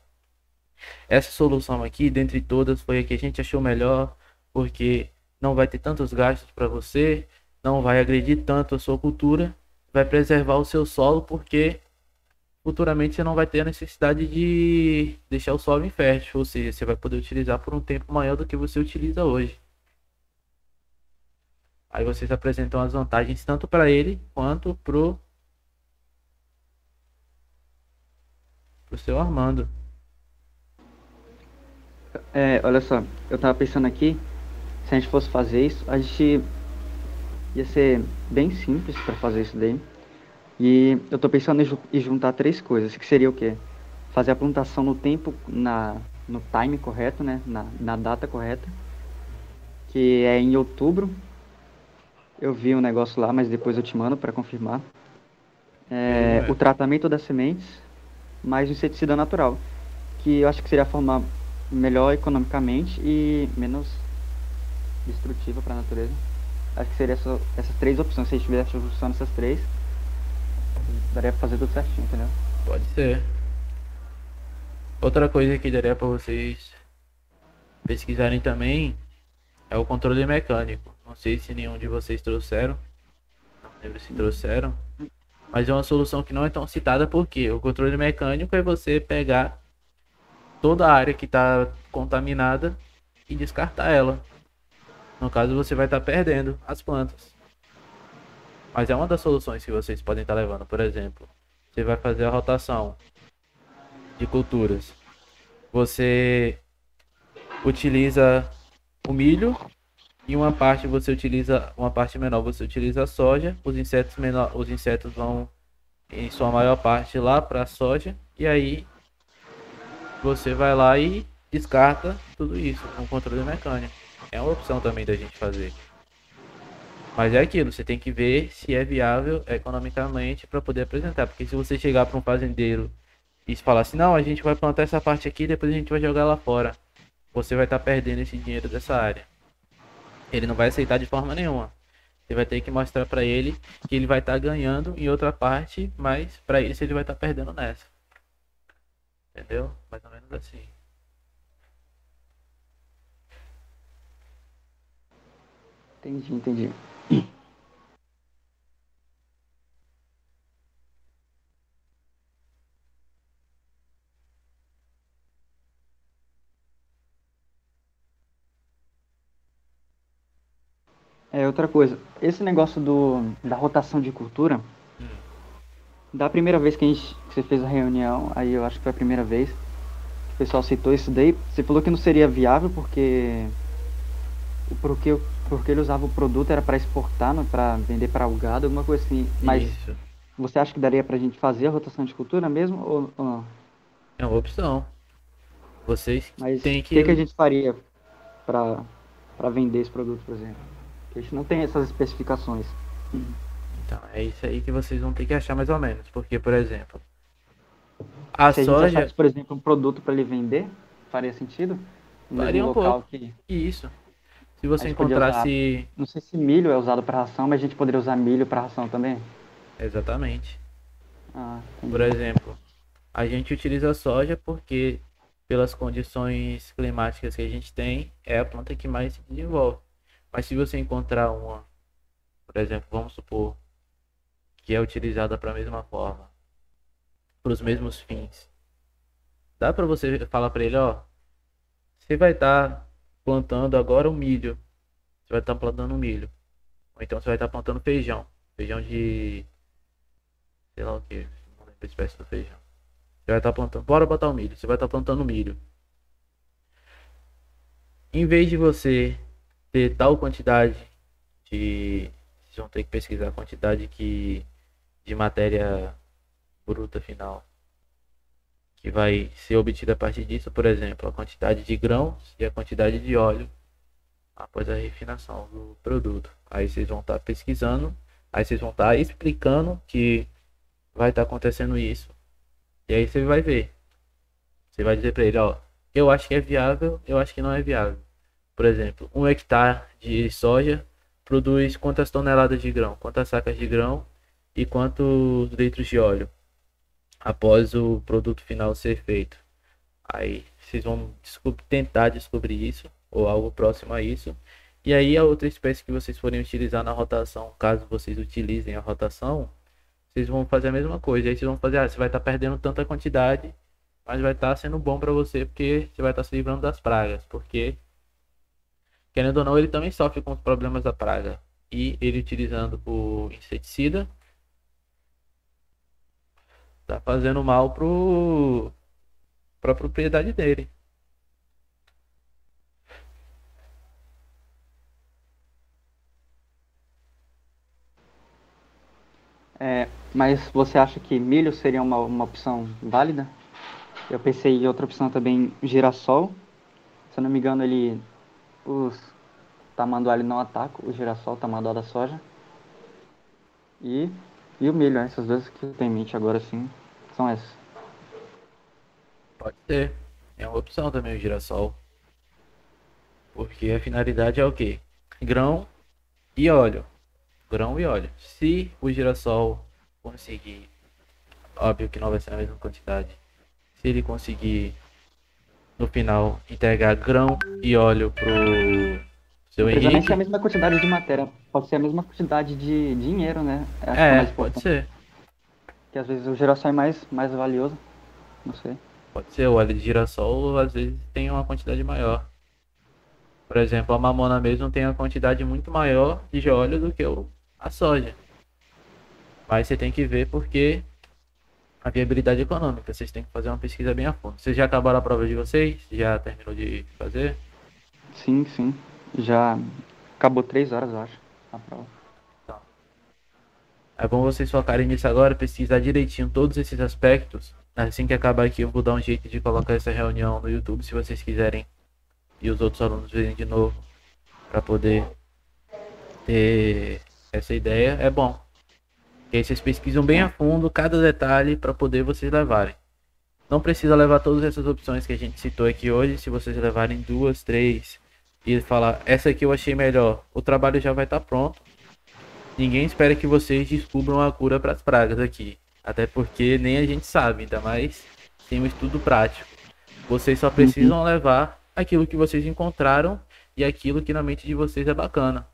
essa solução aqui, dentre todas, foi a que a gente achou melhor, porque não vai ter tantos gastos para você, não vai agredir tanto a sua cultura, vai preservar o seu solo, porque futuramente você não vai ter a necessidade de deixar o solo infértil, ou seja, você vai poder utilizar por um tempo maior do que você utiliza hoje. Aí vocês apresentam as vantagens tanto para ele quanto pro seu Armando. Olha só, eu tava pensando aqui, se a gente fosse fazer isso, a gente ia ser bem simples para fazer isso daí. E eu tô pensando em juntar três coisas, que seria o quê? Fazer a plantação no tempo, no time correto, né? Na data correta, que é em outubro. Eu vi um negócio lá, mas depois eu te mando para confirmar. Beleza O mesmo. tratamento das sementes, mais o inseticida natural, que eu acho que seria a forma melhor economicamente e menos destrutiva para a natureza. Acho que seria essas três opções. Se a gente estivesse usando essas três, daria pra fazer tudo certinho, entendeu? Pode ser. Outra coisa que daria para vocês pesquisarem também é o controle mecânico. Não sei se nenhum de vocês trouxeram, não lembro se trouxeram, mas é uma solução que não é tão citada porque o controle mecânico é você pegar toda a área que está contaminada e descartar ela. No caso, você vai estar perdendo as plantas. Mas é uma das soluções que vocês podem estar levando. Por exemplo, você vai fazer a rotação de culturas. Você utiliza o milho e uma parte você utiliza, uma parte menor você utiliza a soja. Os insetos menor, os insetos vão em sua maior parte lá para a soja e aí você vai lá e descarta tudo isso com controle mecânico. É uma opção também da gente fazer. Mas é aquilo, você tem que ver se é viável economicamente para poder apresentar. Porque se você chegar para um fazendeiro e falar assim, não, a gente vai plantar essa parte aqui, depois a gente vai jogar lá fora, você vai estar perdendo esse dinheiro dessa área. Ele não vai aceitar de forma nenhuma. Você vai ter que mostrar para ele que ele vai estar ganhando em outra parte, mas para isso ele vai estar perdendo nessa. Entendeu? Mais ou menos assim. Entendi, entendi. Outra coisa, esse negócio da rotação de cultura, Hum. da primeira vez que você fez a reunião, aí eu acho que foi a primeira vez, que o pessoal citou isso daí, você falou que não seria viável porque, porque ele usava o produto era para exportar, não para vender para o gado, alguma coisa assim. Mas Isso. você acha que daria pra gente fazer a rotação de cultura mesmo ou não? É uma opção. Vocês Mas têm o que, que a que. gente faria para vender esse produto, por exemplo? Porque a gente não tem essas especificações. Então, é isso aí que vocês vão ter que achar mais ou menos. Porque, por exemplo, a Se a gente soja achasse, por exemplo, um produto para ele vender, faria sentido? No mesmo varia um local pouco. que Isso. Se a você gente podia usar. encontrasse. Não sei se milho é usado para ração, mas a gente poderia usar milho para ração também? Exatamente. Ah, Por entendi. exemplo, a gente utiliza a soja porque, pelas condições climáticas que a gente tem, é a planta que mais se desenvolve. Mas se você encontrar uma, por exemplo, vamos supor que é utilizada para a mesma forma, para os mesmos fins, dá para você falar para ele, ó, você vai estar plantando agora o milho, você vai estar plantando milho, ou então você vai estar plantando feijão, feijão de, sei lá o que, não lembro a espécie do feijão. Você vai estar plantando, bora botar o milho, você vai estar plantando milho. Em vez de você ter tal quantidade de, vocês vão ter que pesquisar a quantidade de matéria bruta final que vai ser obtida a partir disso, por exemplo, a quantidade de grãos e a quantidade de óleo após a refinação do produto. Aí vocês vão estar pesquisando, aí vocês vão estar explicando que vai estar acontecendo isso. E aí você vai ver. Você vai dizer para ele, ó, eu acho que é viável, eu acho que não é viável. Por exemplo, 1 hectare de soja produz quantas toneladas de grão, quantas sacas de grão e quantos litros de óleo após o produto final ser feito. Aí vocês vão tentar descobrir isso ou algo próximo a isso. E aí a outra espécie que vocês forem utilizar na rotação, caso vocês utilizem a rotação, vocês vão fazer a mesma coisa. Aí vocês vão fazer, você vai estar perdendo tanta quantidade, mas vai estar sendo bom para você porque você vai estar se livrando das pragas, porque querendo ou não, ele também sofre com os problemas da praga. E ele utilizando o inseticida, tá fazendo mal pra propriedade dele. Mas você acha que milho seria uma opção válida? Eu pensei em outra opção também, girassol. Se eu não me engano, os tamanduá ele não atacam o girassol, o tamanduá da soja. E, e o milho, né? Essas duas que eu tenho em mente agora, sim, são essas. Pode ser. É uma opção também o girassol. Porque a finalidade é o quê? Grão e óleo. Grão e óleo. Se o girassol conseguir, óbvio que não vai ser a mesma quantidade. Se ele conseguir, no final, entregar grão e óleo pro Não seu precisa nem ser a Henrique, mesma quantidade de matéria, pode ser a mesa quantidade de dinheiro, né? Eu acho que é o é, mais pode importante. ser. Porque às vezes o girassol é mais valioso, não sei. Pode ser. O óleo de girassol, às vezes, tem uma quantidade maior. Por exemplo, a mamona mesmo tem uma quantidade muito maior de óleo do que a soja. Mas você tem que ver porque a viabilidade econômica. Vocês têm que fazer uma pesquisa bem a fundo. Vocês já acabaram a prova de vocês? Já terminou de fazer? Sim, sim. Já acabou 3 horas, eu acho, a prova. Então, é bom vocês focarem nisso agora, pesquisar direitinho todos esses aspectos. Assim que acabar aqui, eu vou dar um jeito de colocar essa reunião no YouTube, se vocês quiserem, e os outros alunos verem de novo, para poder ter essa ideia. É bom. Que aí vocês pesquisam bem a fundo cada detalhe para poder vocês levarem. Não precisa levar todas essas opções que a gente citou aqui hoje. Se vocês levarem duas, três e falar essa aqui eu achei melhor, o trabalho já vai estar pronto. Ninguém espera que vocês descubram a cura para as pragas aqui, até porque nem a gente sabe, ainda mais sem um estudo prático. Vocês só Uhum. precisam levar aquilo que vocês encontraram e aquilo que na mente de vocês é bacana.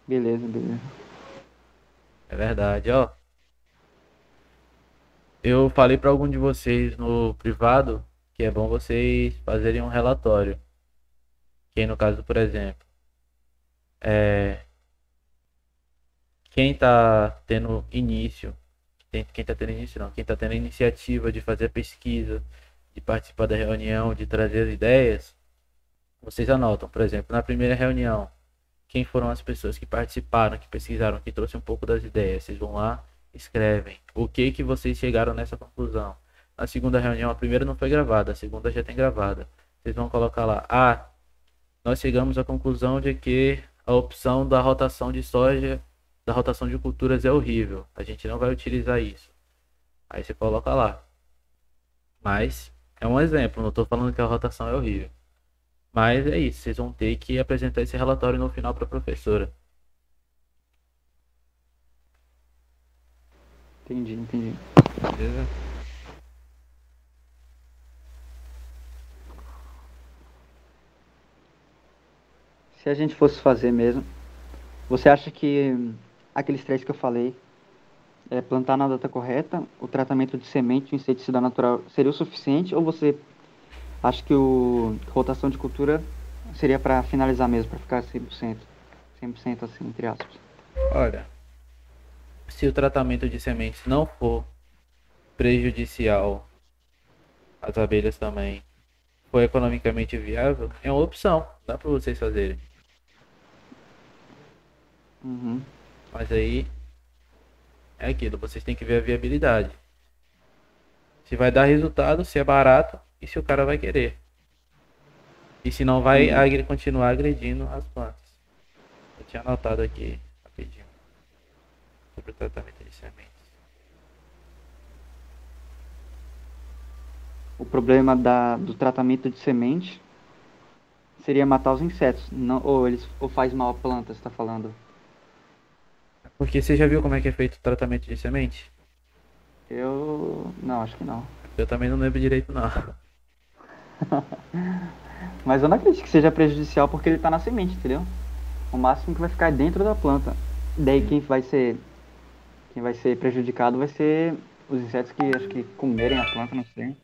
Beleza, beleza. É verdade, ó. Eu falei para algum de vocês no privado que é bom vocês fazerem um relatório. Que no caso, por exemplo, é, quem tá tendo início, quem tá tendo início não, quem tá tendo a iniciativa de fazer a pesquisa, de participar da reunião, de trazer as ideias, vocês anotam, por exemplo, na primeira reunião, quem foram as pessoas que participaram, que pesquisaram, que trouxe um pouco das ideias, vocês vão lá, escrevem o que vocês chegaram nessa conclusão. Na segunda reunião, a primeira não foi gravada, a segunda já tem gravada. Vocês vão colocar lá, nós chegamos à conclusão de que a opção da rotação de soja, da rotação de culturas é horrível. A gente não vai utilizar isso. Aí você coloca lá. Mas é um exemplo, não estou falando que a rotação é horrível. Mas é isso, vocês vão ter que apresentar esse relatório no final para a professora. Entendi, entendi. Beleza? Se a gente fosse fazer mesmo, você acha que aqueles três que eu falei, plantar na data correta, o tratamento de semente, o inseticida natural seria o suficiente? Ou você acha que rotação de cultura seria para finalizar mesmo, para ficar 100% assim, entre aspas? Olha, se o tratamento de sementes não for prejudicial às abelhas também, for economicamente viável, é uma opção, dá para vocês fazerem. Uhum. Mas aí é aquilo, vocês têm que ver a viabilidade. Se vai dar resultado, se é barato e se o cara vai querer. E se não vai Entendi. continuar agredindo as plantas. Eu tinha anotado aqui rapidinho sobre o tratamento de sementes. O problema do tratamento de semente seria matar os insetos, não, ou faz mal à planta, você está falando? Porque você já viu como é que é feito o tratamento de semente? Não, acho que não. Eu também não lembro direito não. Mas eu não acredito que seja prejudicial porque ele está na semente, entendeu? O máximo que vai ficar é dentro da planta. Daí quem vai ser prejudicado vai ser os insetos que acho que comerem a planta, não sei.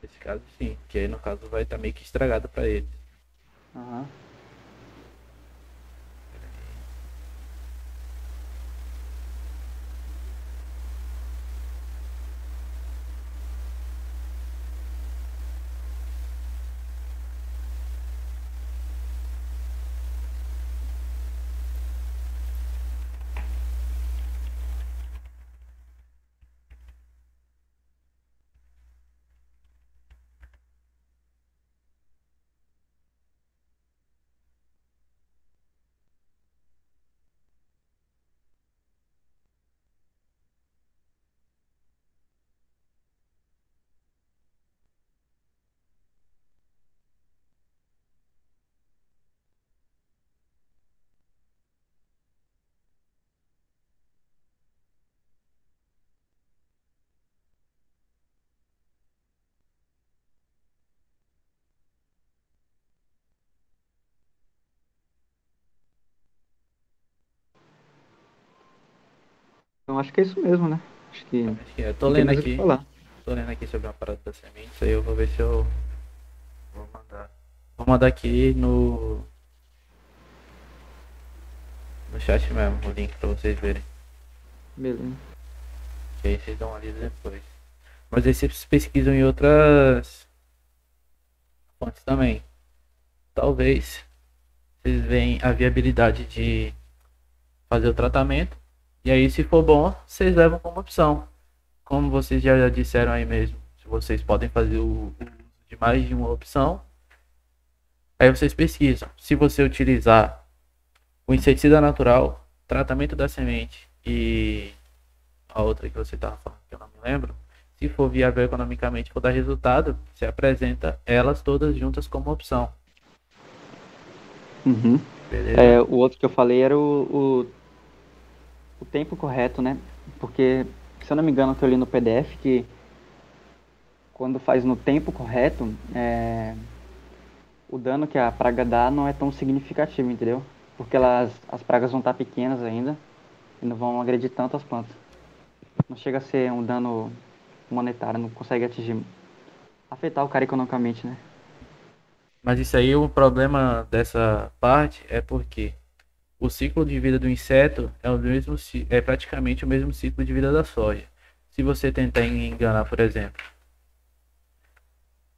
Nesse caso sim, que aí no caso vai estar meio que estragado para eles. Aham. Então acho que é isso mesmo, né? Acho que não Acho que é. Tô tem lendo mais o que aqui. falar. Tô lendo aqui sobre uma parada das sementes, aí eu vou ver se eu vou mandar. Vou mandar aqui no chat mesmo, o link pra vocês verem. Beleza. Que aí vocês dão uma lida depois. Mas aí vocês pesquisam em outras fontes também. Talvez vocês veem a viabilidade de fazer o tratamento. E aí, se for bom, vocês levam como opção. Como vocês já disseram aí mesmo, se vocês podem fazer o uso de mais de uma opção, aí vocês pesquisam. Se você utilizar o inseticida natural, tratamento da semente e a outra que você estava falando que eu não me lembro, se for viável economicamente, for dar resultado, você apresenta elas todas juntas como opção. Uhum. Beleza? O outro que eu falei era o tempo correto, né? Porque, se eu não me engano, que eu li no PDF, que quando faz no tempo correto, o dano que a praga dá não é tão significativo, entendeu? Porque as pragas vão estar pequenas ainda e não vão agredir tanto as plantas. Não chega a ser um dano monetário, não consegue afetar o cara economicamente, né? Mas isso aí, o problema dessa parte é porque o ciclo de vida do inseto é o mesmo, é praticamente o mesmo ciclo de vida da soja. Se você tentar enganar, por exemplo,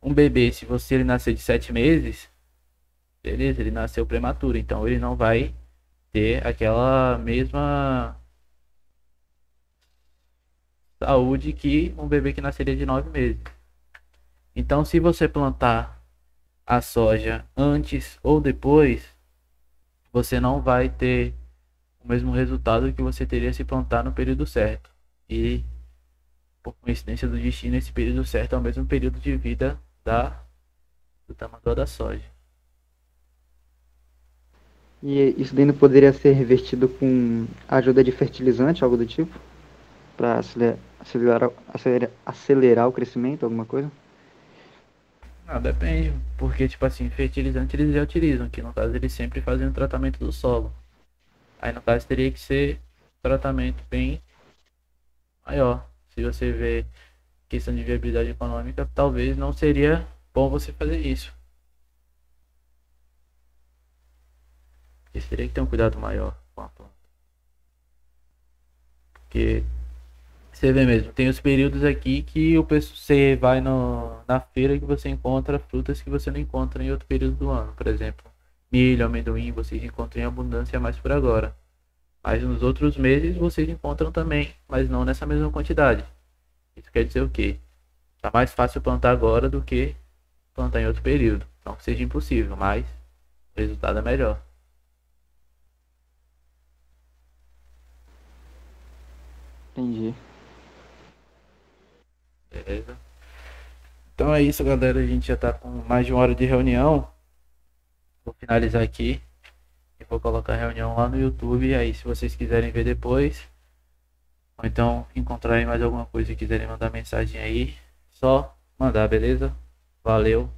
um bebê, se você ele nascer de 7 meses, beleza, ele nasceu prematuro, então ele não vai ter aquela mesma saúde que um bebê que nasceria de 9 meses. Então, se você plantar a soja antes ou depois, você não vai ter o mesmo resultado que você teria se plantar no período certo. E, por coincidência do destino, esse período certo é o mesmo período de vida do tamanho da soja. E isso daí não poderia ser revertido com a ajuda de fertilizante, algo do tipo? Para acelerar o crescimento, alguma coisa? Não, depende, porque, tipo assim, fertilizante eles já utilizam, que no caso eles sempre fazem um tratamento do solo. Aí no caso teria que ser um tratamento bem maior. Se você vê questão de viabilidade econômica, talvez não seria bom você fazer isso. Porque você teria que ter um cuidado maior com a planta. Porque você vê mesmo, tem os períodos aqui que você vai na feira que você encontra frutas que você não encontra em outro período do ano. Por exemplo, milho, amendoim, vocês encontram em abundância mais por agora. Mas nos outros meses vocês encontram também, mas não nessa mesma quantidade. Isso quer dizer o quê? Tá mais fácil plantar agora do que plantar em outro período. Não que seja impossível, mas o resultado é melhor. Entendi. Beleza? Então é isso, galera. A gente já tá com mais de 1 hora de reunião. Vou finalizar aqui e vou colocar a reunião lá no YouTube. E aí, se vocês quiserem ver depois, ou então encontrarem mais alguma coisa e quiserem mandar mensagem aí, só mandar, beleza? Valeu.